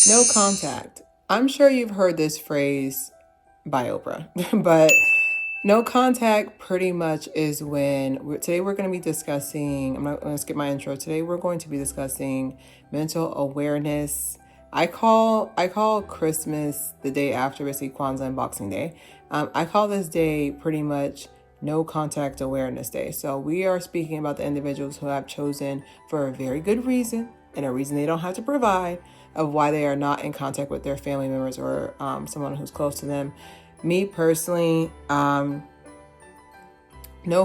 No contact. I'm sure you've heard this phrase by Oprah, but no contact pretty much is when today we're going to be discussing. I'm not going to skip my intro. Today we're going to be discussing mental awareness. I call Christmas the day after, basically Kwanzaa and Boxing Day. I call this day pretty much No Contact Awareness Day. So we are speaking about the individuals who have chosen for a very good reason and a reason they don't have to provide of why they are not in contact with their family members or someone who's close to them. Me personally, no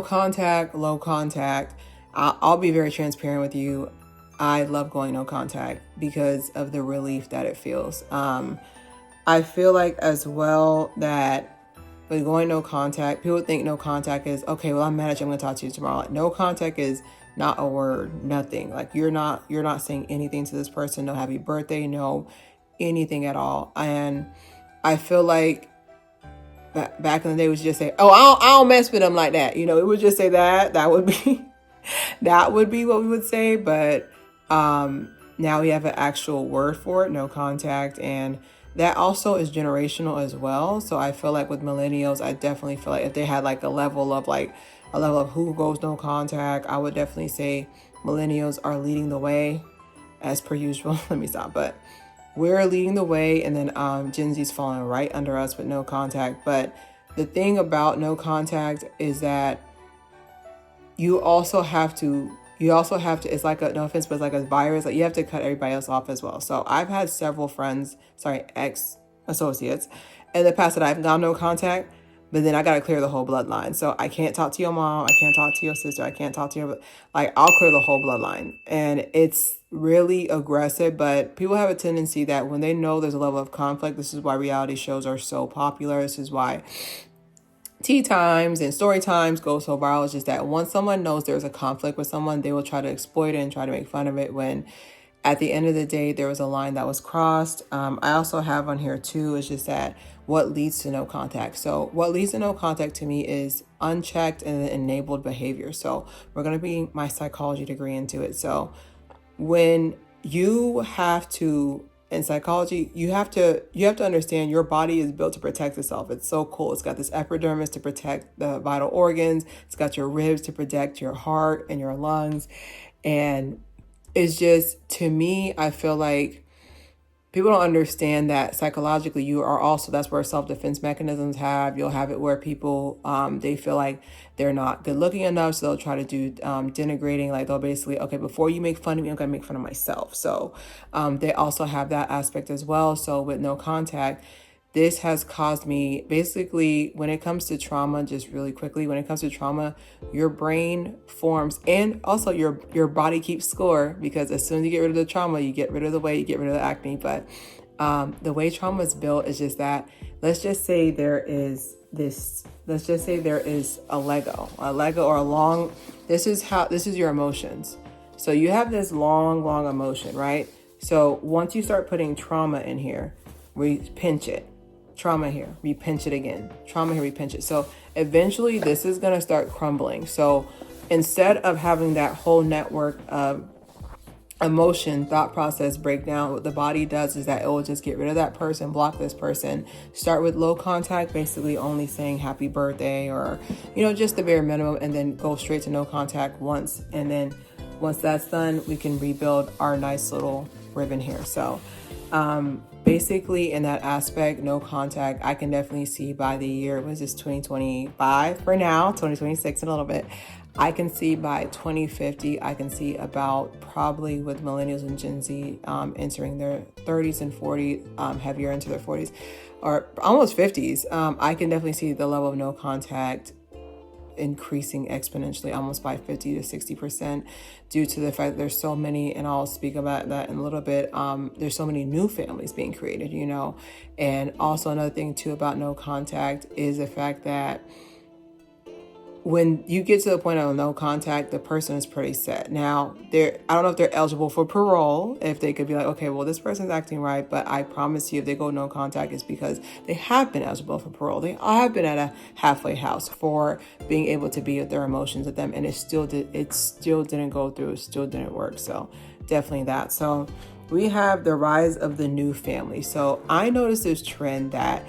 contact, low contact. I'll be very transparent with you. I love going no contact because of the relief that it feels. I feel like as well that with going no contact, people think no contact is, okay, well, I'm mad at you, I'm going to talk to you tomorrow. Like, no contact is not a word, nothing. Like you're not saying anything to this person, no happy birthday, no anything at all. And I feel like back in the day, we would just say, oh, I don't mess with them like that. It would just say that would be that would be what we would say. But now we have an actual word for it, no contact. And that also is generational as well. So I feel like with millennials, I definitely feel like if they had like a level of who goes no contact, I would definitely say millennials are leading the way as per usual. Let me stop. But we're leading the way, and then Gen Z's following right under us with no contact. But the thing about no contact is that you also have to, it's like no offense, but it's like a virus. Like you have to cut everybody else off as well. So I've had several ex-associates in the past that I've gone no contact, but then I got to clear the whole bloodline. So I can't talk to your mom. I can't talk to your sister. I can't talk to your, I'll clear the whole bloodline. And it's really aggressive, but people have a tendency that when they know there's a level of conflict, this is why reality shows are so popular. This is why tea times and story times go so viral. It's just that once someone knows there's a conflict with someone, they will try to exploit it and try to make fun of it when at the end of the day, there was a line that was crossed. I also have on here too, is just that what leads to no contact. So what leads to no contact to me is unchecked and enabled behavior. So we're going to be my psychology degree into it. So when you have to, in psychology, you have to understand your body is built to protect itself. It's so cool. It's got this epidermis to protect the vital organs. It's got your ribs to protect your heart and your lungs. And it's just, to me, I feel like people don't understand that psychologically you are also, that's where self-defense mechanisms you'll have it where people, they feel like they're not good looking enough. So they'll try to do denigrating, like they'll basically, okay, before you make fun of me, I'm going to make fun of myself. So they also have that aspect as well. So with no contact, this has caused me, basically, when it comes to trauma, just really quickly, when it comes to trauma, your brain forms, and also your body keeps score, because as soon as you get rid of the trauma, you get rid of the weight, you get rid of the acne. But the way trauma is built is just that, let's just say there is a Lego or a long, this is your emotions. So you have this long emotion, right? So once you start putting trauma in here, we pinch it. Trauma here, we pinch it again. Trauma here, we pinch it. So eventually this is going to start crumbling. So instead of having that whole network of emotion, thought process breakdown, what the body does is that it will just get rid of that person, block this person, start with low contact, basically only saying happy birthday or, just the bare minimum, and then go straight to no contact once. And then once that's done, we can rebuild our nice little ribbon here. So, basically in that aspect, no contact, I can definitely see by the year, was this 2025 for now, 2026 in a little bit. I can see by 2050, I can see about, probably with millennials and Gen Z entering their 30s and 40s, heavier into their 40s or almost 50s. I can definitely see the level of no contact increasing exponentially, almost by 50 to 60%, due to the fact that there's so many, and I'll speak about that in a little bit, there's so many new families being created, and also another thing too about no contact is the fact that when you get to the point of no contact, the person is pretty set. Now, I don't know if they're eligible for parole, if they could be like, okay, well, this person's acting right, but I promise you, if they go no contact, it's because they have been eligible for parole. They have been at a halfway house for being able to be with their emotions with them, and it still didn't go through, it still didn't work. So definitely that. So we have the rise of the new family. So I noticed this trend that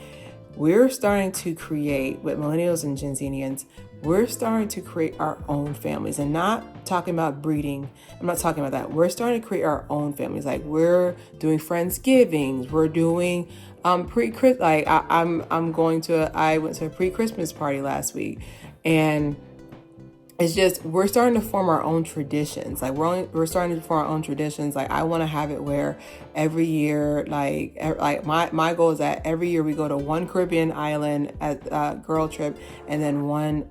we're starting to create with millennials and Gen Znians. We're starting to create our own families, and not talking about breeding. I'm not talking about that. We're starting to create our own families. Like, we're doing Friendsgivings. We're doing pre-Christmas. Like, I went to a pre-Christmas party last week, and it's just, we're starting to form our own traditions. Like, we're starting to form our own traditions. Like, I want to have it where every year, like my goal is that every year we go to one Caribbean island at girl trip, and then one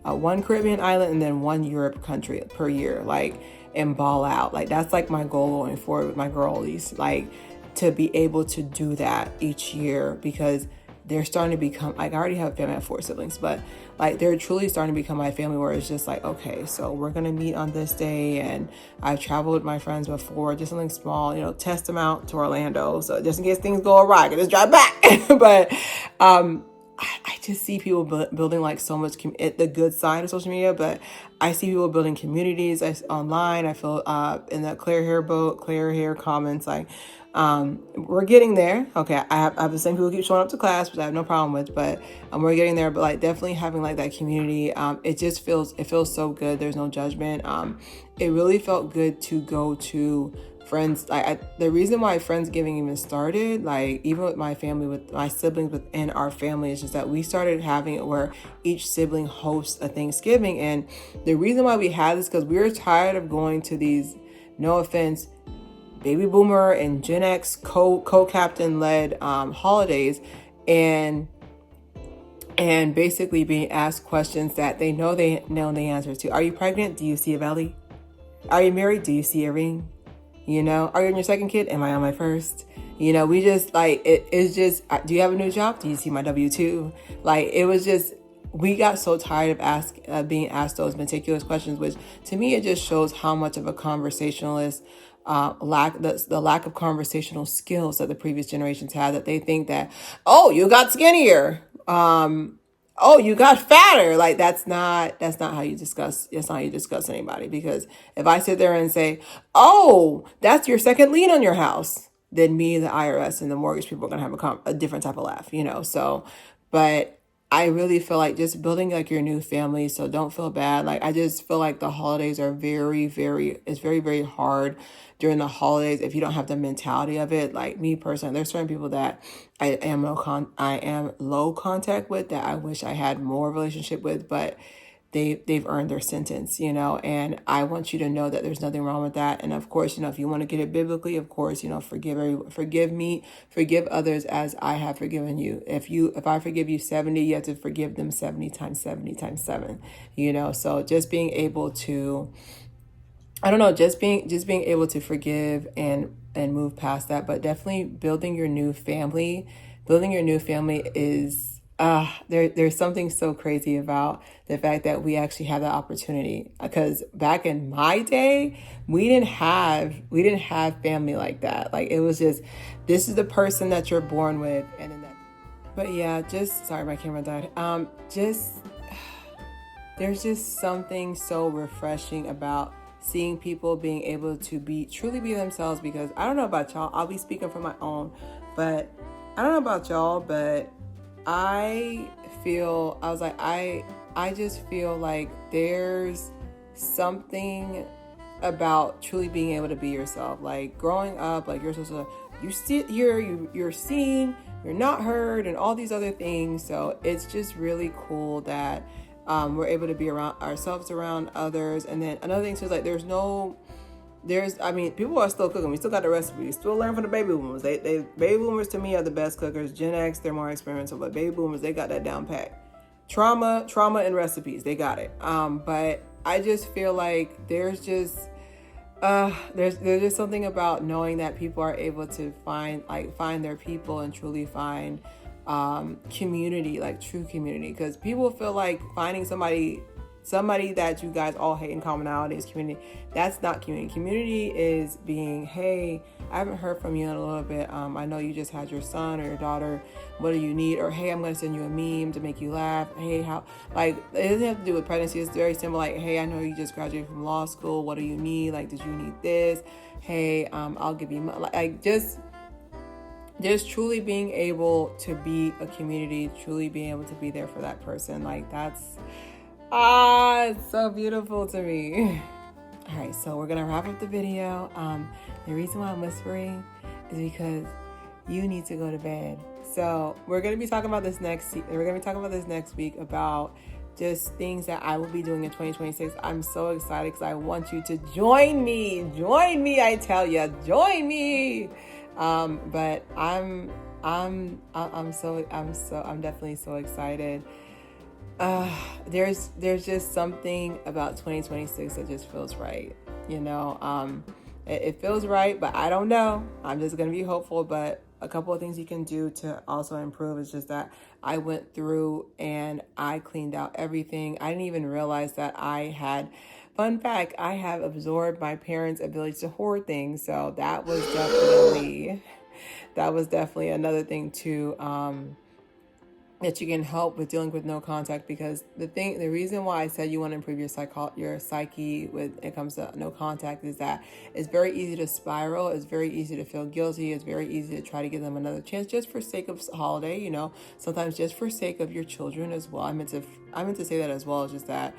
Caribbean island, and then one Europe country per year, like, and ball out. Like, that's like my goal going forward with my girlies, like, to be able to do that each year, because they're starting to become, like, I already have a family, I have 4 siblings, but like, they're truly starting to become my family, where it's just like, okay, so we're going to meet on this day. And I've traveled with my friends before, just something small, test them out to Orlando. So just in case things go awry, I can just drive back. But I just see people building like so much, the good side of social media, but I see people building communities online. I feel in the Clear Hair comments, like, we're getting there. Okay, I have the same people keep showing up to class, which I have no problem with, but we're getting there. But like, definitely having like that community, it feels so good. There's no judgment. It really felt good to go to friends. The reason why Friendsgiving even started, like, even with my family, with my siblings within our family, is just that we started having it where each sibling hosts a Thanksgiving. And the reason why we had this, because we were tired of going to these, no offense, baby boomer and Gen X co-captain led holidays, and basically being asked questions that they know the answers to. Are you pregnant? Do you see a belly? Are you married? Do you see a ring? Are you on your second kid? Am I on my first? We just, like, it's just, do you have a new job? Do you see my W-2? Like, it was just, we got so tired of being asked those meticulous questions, which to me, it just shows how much of a conversationalist, the lack of conversational skills that the previous generations had, that they think that, oh, you got skinnier. Oh, you got fatter. Like, that's not how you discuss anybody. Because if I sit there and say, oh, that's your second lien on your house, then me, the IRS, and the mortgage people are going to have a different type of laugh, so, but I really feel like just building like your new family. So don't feel bad. Like, I just feel like the holidays are it's very, very hard during the holidays if you don't have the mentality of it. Like, me personally, there's certain people that I am low contact with, that I wish I had more relationship with, but they've earned their sentence, and I want you to know that there's nothing wrong with that. And of course, if you want to get it biblically, of course, forgive others as I have forgiven you. If I forgive you 70, you have to forgive them 70 times 70 times 7, so just being able to, I don't know, just being able to forgive and move past that. But definitely building your new family is, there's something so crazy about the fact that we actually have that opportunity. Because back in my day, we didn't have family like that. Like, it was just, this is the person that you're born with, and then that. But yeah, sorry, my camera died. There's just something so refreshing about seeing people being able to truly be themselves. Because I don't know about y'all, I'll be speaking for my own, but I don't know about y'all, but I just feel like there's something about truly being able to be yourself. Like, growing up, like, you're supposed to, you sit here, you're seen, you're not heard, and all these other things. So it's just really cool that we're able to be around ourselves, around others. And then another thing too is, like, people are still cooking. We still got the recipes. Still learn from the baby boomers. Baby boomers to me are the best cookers. Gen X, they're more experimental, but baby boomers, they got that down pat. Trauma and recipes, they got it. But I just feel like there's just something about knowing that people are able to find their people and truly find community, like true community. Because people feel like finding somebody somebody that you guys all hate in commonality is community. That's not community. Community is being, hey, I haven't heard from you in a little bit. I know you just had your son or your daughter. What do you need? Or, hey, I'm going to send you a meme to make you laugh. Hey, how, like, it doesn't have to do with pregnancy. It's very simple. Like, hey, I know you just graduated from law school. What do you need? Like, did you need this? Hey, I'll give you money. Like, just truly being able to be a community, truly being able to be there for that person. Like, that's, it's so beautiful to me. All right, so we're going to wrap up the video. The reason why I'm whispering is because you need to go to bed. So we're going to be talking about this next week about just things that I will be doing in 2026. I'm so excited because I want you to join me. I tell you, join me. But I'm definitely so excited. There's just something about 2026 that just feels right. You know, it feels right, but I don't know. I'm just going to be hopeful. But a couple of things you can do to also improve is just that I went through and I cleaned out everything. I didn't even realize that fun fact, I have absorbed my parents' ability to hoard things. So that was definitely another thing too, that you can help with dealing with no contact, because the reason why I said you want to improve your psyche when it comes to no contact is that it's very easy to spiral. It's very easy to feel guilty. It's very easy to try to give them another chance just for sake of holiday, you know, sometimes just for sake of your children as well. I meant to say that as well. It's just that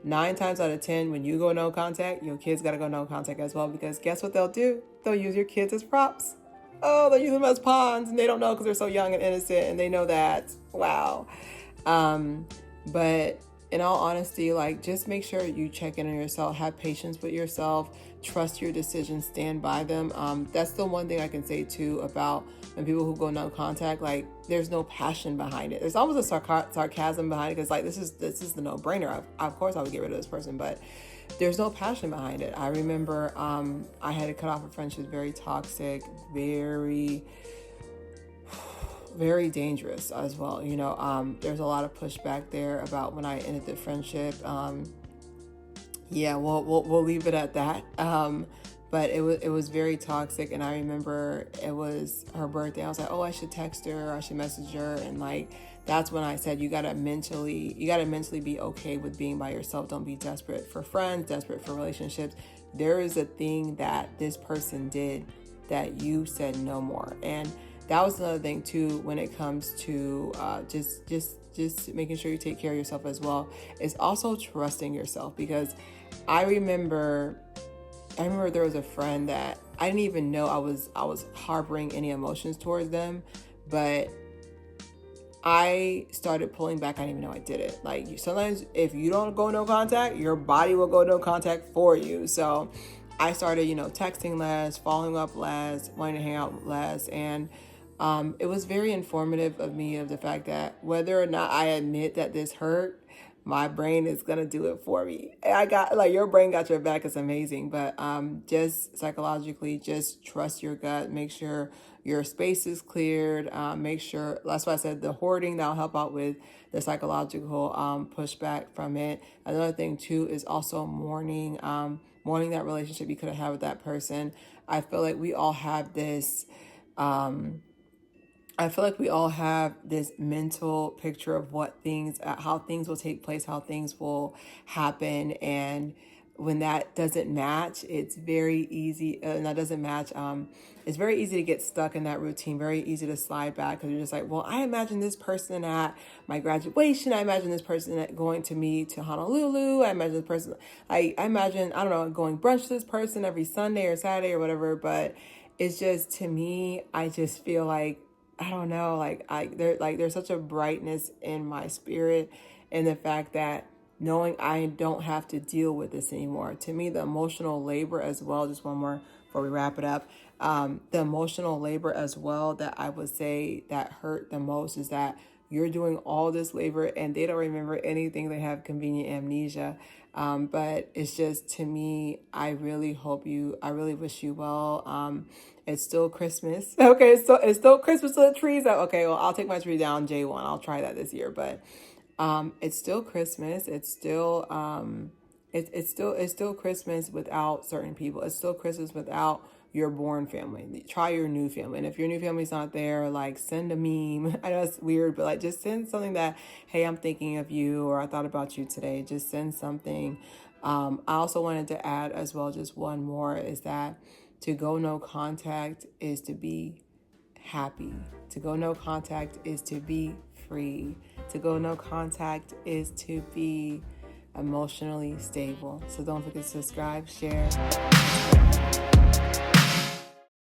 9 times out of 10, when you go no contact, your kids got to go no contact as well, because guess what they'll do? They'll use your kids as props. Oh, they use them as pawns, and they don't know because they're so young and innocent, and they know that. Wow. But in all honesty, like, just make sure you check in on yourself, have patience with yourself, trust your decisions, stand by them. That's the one thing I can say too about when people who go no contact, like, there's no passion behind it. There's almost a sarcasm behind it, because like, this is the no-brainer. Of course I would get rid of this person, but there's no passion behind it. I remember I had to cut off a friendship, very toxic, very, very dangerous as well. You know, there's a lot of pushback there about when I ended the friendship. Yeah, we'll leave it at that. But it was very toxic, and I remember it was her birthday. I was like, oh, I should text her, I should message her, and like, that's when I said you gotta mentally be okay with being by yourself. Don't be desperate for friends, desperate for relationships. There is a thing that this person did that you said no more, and that was another thing too when it comes to just making sure you take care of yourself as well. Is also trusting yourself, because I remember there was a friend that I didn't even know I was harboring any emotions towards them, but I started pulling back. I didn't even know I did it. Like, sometimes if you don't go no contact, your body will go no contact for you. So I started, texting less, following up less, wanting to hang out less. And it was very informative of me, of the fact that whether or not I admit that this hurt, my brain is going to do it for me. Your brain got your back. It's amazing. But just psychologically, just trust your gut. Make sure your space is cleared. Make sure, that's why I said the hoarding, that'll help out with the psychological pushback from it. Another thing too is also mourning that relationship you could have had with that person. I feel like we all have this mental picture of how things will take place, how things will happen. And when that doesn't match, it's very easy. It's very easy to get stuck in that routine, very easy to slide back, because you're just like, well, I imagine this person at my graduation. I imagine this person going to me to Honolulu. I imagine this person, I imagine, I don't know, going brunch to this person every Sunday or Saturday or whatever. But it's just, to me, I just feel like, I don't know, there's such a brightness in my spirit, and the fact that knowing I don't have to deal with this anymore. To me, the emotional labor as well, just one more before we wrap it up, the emotional labor as well that I would say that hurt the most is that you're doing all this labor and they don't remember anything. They have convenient amnesia. But it's just, to me, I really wish you well. It's still Christmas. Okay, so it's still Christmas to the trees. Okay, well, I'll take my tree down J1. I'll try that this year. But It's still Christmas. It's still Christmas without certain people. It's still Christmas without your born family. Try your new family. And if your new family's not there, like send a meme. I know it's weird, but like just send something that, hey, I'm thinking of you, or I thought about you today. Just send something. I also wanted to add as well, just one more, is that to go no contact is to be happy. To go no contact is to be free. To go no contact is to be emotionally stable. So don't forget to subscribe, share.